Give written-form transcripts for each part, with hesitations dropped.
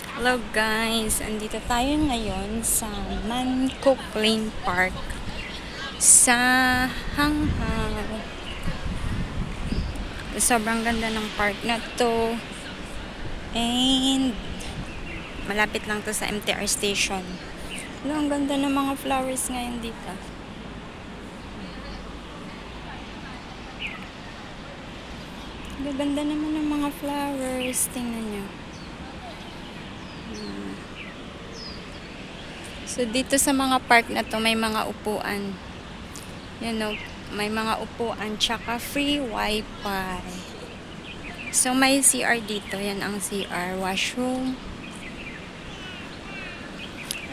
Hello guys, andito tayo ngayon sa Mancook Lane Park sa Hanghang. Sobrang ganda ng park na to and malapit lang to sa MTR station. Hello, ang ganda ng mga flowers ngayon dito. Ganda naman ng mga flowers, tingnan nyo. So, dito sa mga park na to, may mga upuan. Yan o, may mga upuan, tsaka free wifi. So, may CR dito. Yan ang CR, washroom.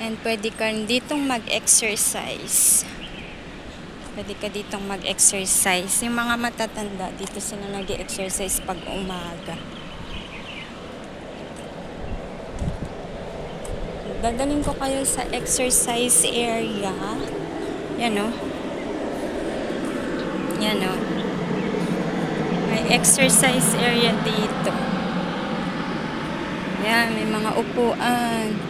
And pwede ka ditong mag-exercise. Pwede ka ditong mag-exercise. Yung mga matatanda, dito sila nag-exercise pag umaga. Dadalhin ko kayo sa exercise area. Yan o. Yan o. May exercise area dito. Yan, may mga upuan.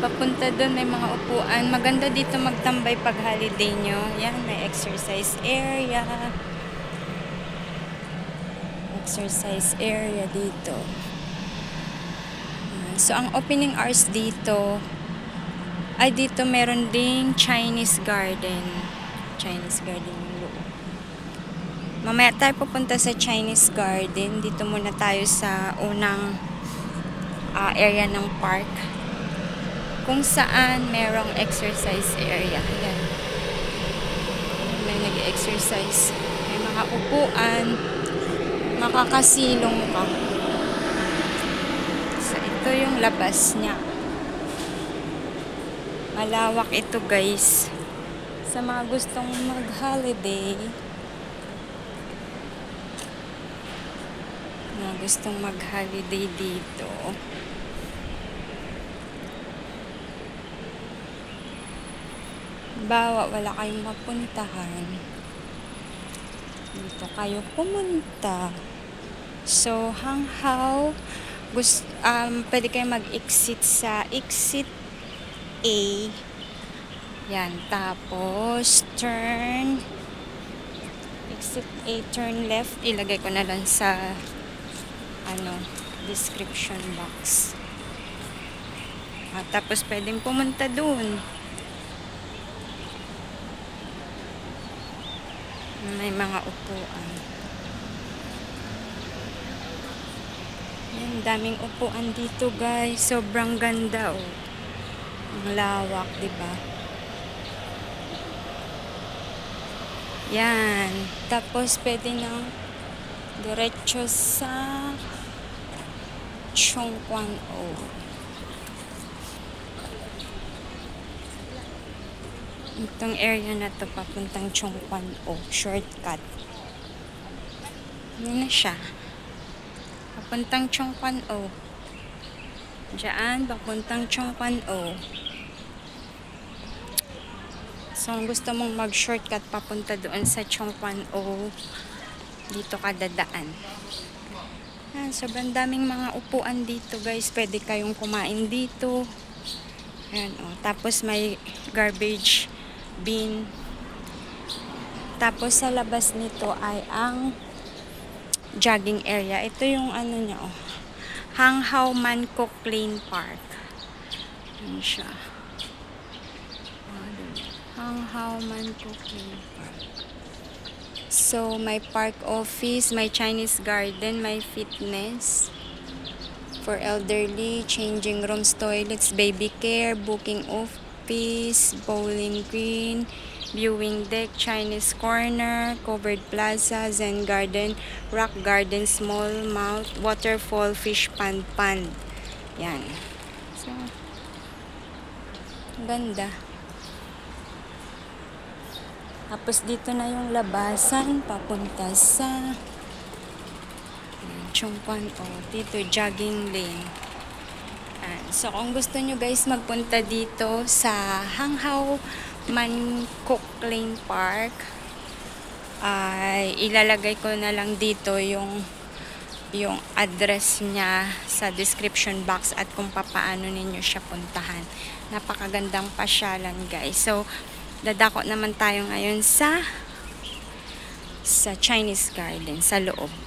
Papunta doon, may mga upuan. Maganda dito magtambay pag holiday nyo. Yan, may exercise area. Exercise area dito. So, ang opening hours dito, ay dito meron ding Chinese garden. Chinese garden yung loob. Mamaya tayo pupunta sa Chinese garden. Dito muna tayo sa unang area ng park. Kung saan merong exercise area. Ayan. May nag-exercise. May mga upuan. Makakasilong ka. Ito yung labas niya. Malawak ito guys. Sa mga gustong mag-holiday. Mga gustong mag-holiday dito. Bawa wala kayong mapuntahan. Dito kayo pumunta. So, Hanghang pwede kayo mag-exit sa exit A. Yan. Tapos, exit A, turn left. Ilagay ko na lang sa description box. Tapos, pwedeng pumunta dun. May mga upuan. Yan, daming upuan dito guys. Sobrang ganda oh. Ang lawak, diba? Yan. Tapos pwede nang diretso sa Chung Kwan O. Itong area na to papuntang Chung Kwan O. Shortcut. Yan na siya. Papuntang Chung Kwan O. Diyan, papuntang Chung Kwan O. So, kung gusto mong mag-shortcut papunta doon sa Chung Kwan O, dito ka dadaan. Yan, sobrang daming mga upuan dito guys. Pwede kayong kumain dito. Yan, oh. Tapos may garbage bin. Tapos sa labas nito ay ang jogging area. Ito yung niya oh. Hanghang Mancook Lane Park. Yan siya. Hanghang Mancook Lane Park. So, may park office, may Chinese garden, may fitness for elderly, changing rooms, toilets, baby care, booking office, bowling green, viewing deck, Chinese corner, covered plaza, Zen garden, rock garden, small mouth, waterfall, fish pond. Yan. So, ganda. Tapos dito na yung labasan papunta sa Chung Kwan O. Dito jogging lane. So kung gusto nyo guys magpunta dito sa Hanghang Mancook Lane Park, ay ilalagay ko na lang dito yung yung address niya sa description box at kung papaano ninyo siya puntahan. Napakagandang pasyalan, guys. So, dadako naman tayo ngayon sa Chinese Garden, sa loob.